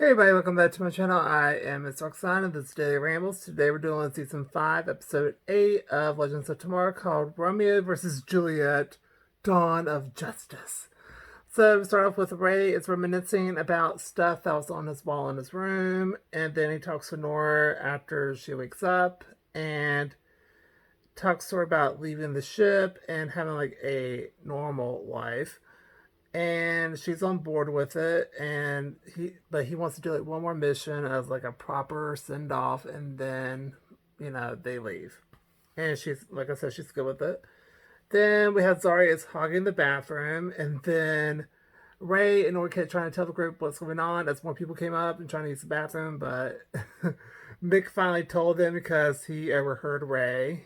Hey everybody, welcome back to my channel. I am Miss Roxanne and this is Daily Rambles. Today we're doing Season 5, Episode 8 of Legends of Tomorrow called Romeo versus Juliet, Dawn of Justice. So we start off with Ray is reminiscing about stuff that was on his wall in his room, and then he talks to Nora after she wakes up and talks to her about leaving the ship and having like a normal life, and she's on board with it, and he wants to do like one more mission as like a proper send off, and then they leave, and she's, like I said, she's good with it. Then we have Zari is hogging the bathroom, and then Ray and Orchid trying to tell the group what's going on as more people came up and trying to use the bathroom, but Mick finally told them because he overheard Ray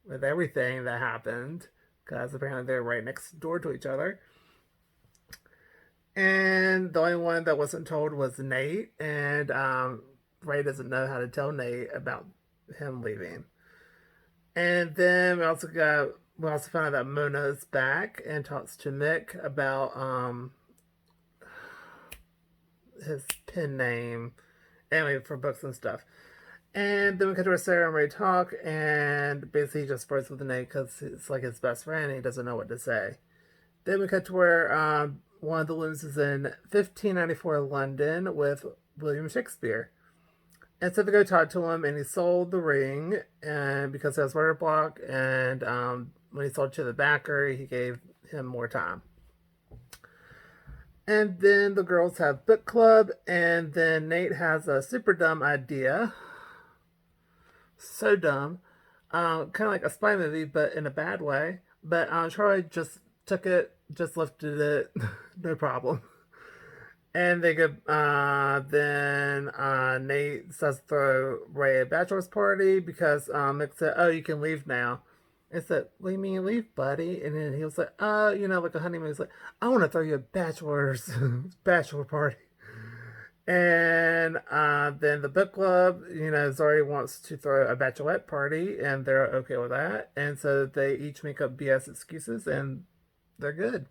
with everything that happened, because apparently they're right next door to each other. And the only one that wasn't told was Nate, and Ray doesn't know how to tell Nate about him leaving. And then we also found out that Mona's back and talks to Mick about his pen name, anyway, for books and stuff. And then we cut to where Sarah and Ray talk, and basically he just flirts with Nate because it's like his best friend and he doesn't know what to say. Then we cut to where one of the looms is in 1594 London with William Shakespeare. And so they go talk to him, and he sold the ring, and because he has writer block, and when he sold it to the backer, he gave him more time. And then the girls have book club, and then Nate has a super dumb idea. So dumb. Kind of like a spy movie, but in a bad way. But Troy just took it, just lifted it, no problem. And they go. Then Nate says to throw Ray a bachelor's party because Mick said, "Oh, you can leave now." I said, "What do you mean leave, buddy?" And then he was like, like a honeymoon." He's like, "I want to throw you a bachelor's bachelor party." And then the book club, Zari wants to throw a bachelorette party, and they're okay with that. And so they each make up BS excuses, and they're good.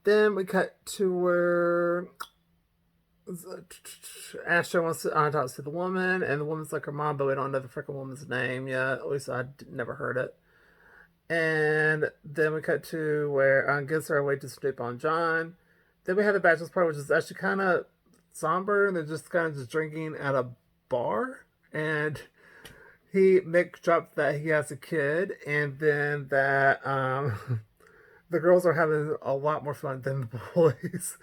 Then we cut to where Asher wants to talk to the woman, and the woman's like her mom, but we don't know the freaking woman's name yet. At least I never heard it. And then we cut to where gives her a way to snoop on John. Then we have the bachelor's party, which is actually kind of somber, and they're just kind of just drinking at a bar. And Mick dropped that he has a kid, and then that the girls are having a lot more fun than the boys.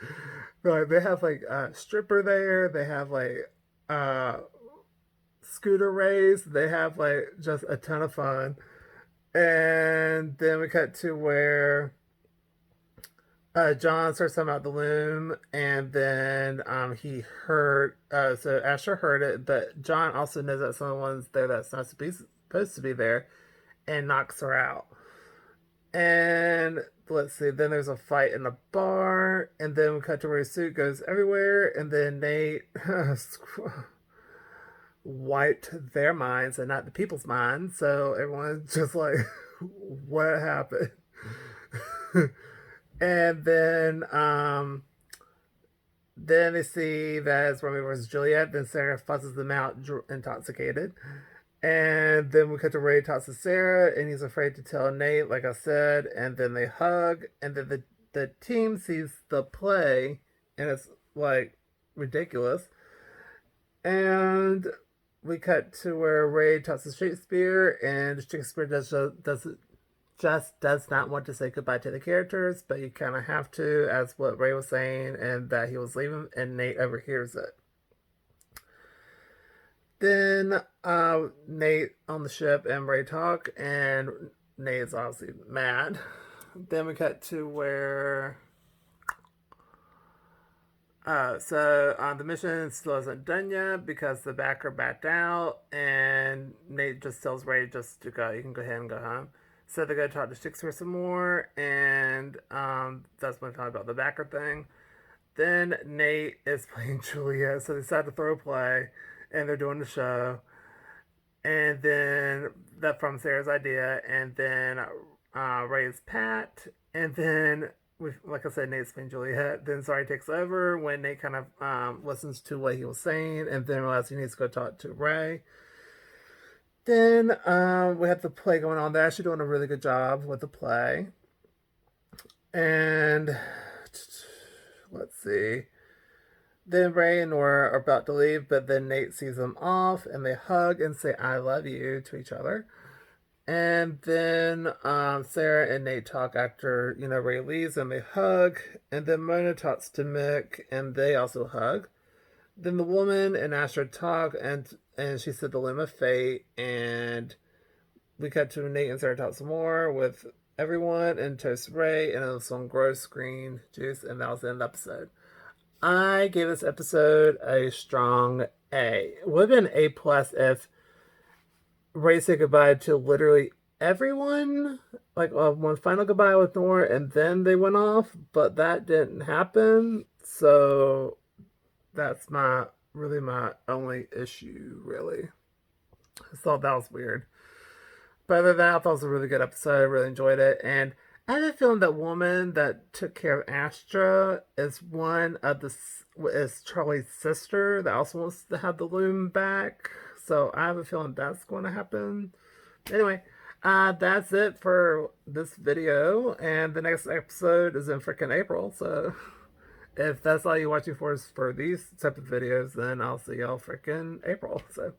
Like they have like a stripper there. They have like uh, scooter race. They have like just a ton of fun. And then we cut to where John starts talking about the loom, and then he heard. So Asher heard it, but John also knows that someone's there that's not supposed to be there, and knocks her out. And let's see, then there's a fight in a bar, and then we cut to where his suit goes everywhere, and then Nate wiped their minds and not the people's minds, so everyone's just like, what happened? And then they see that it's Romeo versus Juliet, then Sarah fusses them out intoxicated. And then we cut to Ray talks to Sarah, and he's afraid to tell Nate, like I said. And then they hug, and then the team sees the play, and it's like ridiculous. And we cut to where Ray talks to Shakespeare, and Shakespeare does not want to say goodbye to the characters, but you kind of have to, as what Ray was saying, and that he was leaving, and Nate overhears it. Then Nate on the ship and Ray talk, and Nate is obviously mad. Then we cut to where the mission still isn't done yet because the backer backed out, and Nate just tells Ray just to go. You can go ahead and go home. So they go talk to Shakespeare some more, and that's when we talk about the backer thing. Then Nate is playing Juliet, so they decide to throw a play, and they're doing the show. And then that from Sarah's idea, and then Ray's Pat, and then like I said, Nate's being Juliet. Then Zari takes over when Nate kind of listens to what he was saying and then realizes he needs to go talk to Ray. Then we have the play going on. They're actually doing a really good job with the play. And let's see. Then Ray and Nora are about to leave, but then Nate sees them off and they hug and say, I love you to each other. And then Sarah and Nate talk after, Ray leaves and they hug. And then Mona talks to Mick and they also hug. Then the woman and Astrid talk and she said the limb of fate. And we cut to Nate and Sarah talk some more with everyone and Toast Ray and it was some gross green juice. And that was the end of the episode. I gave this episode a strong A. It would have been A plus if Ray said goodbye to literally everyone, like one final goodbye with Nora, and then they went off, but that didn't happen. So that's my only issue, really. I thought that was weird. But other than that, I thought it was a really good episode. I really enjoyed it. And I have a feeling that woman that took care of Astra is is Charlie's sister that also wants to have the loom back. So I have a feeling that's going to happen. Anyway, that's it for this video. And the next episode is in freaking April. So if that's all you're watching for is for these type of videos, then I'll see y'all freaking April. So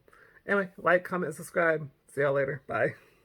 anyway, like, comment, subscribe. See y'all later. Bye.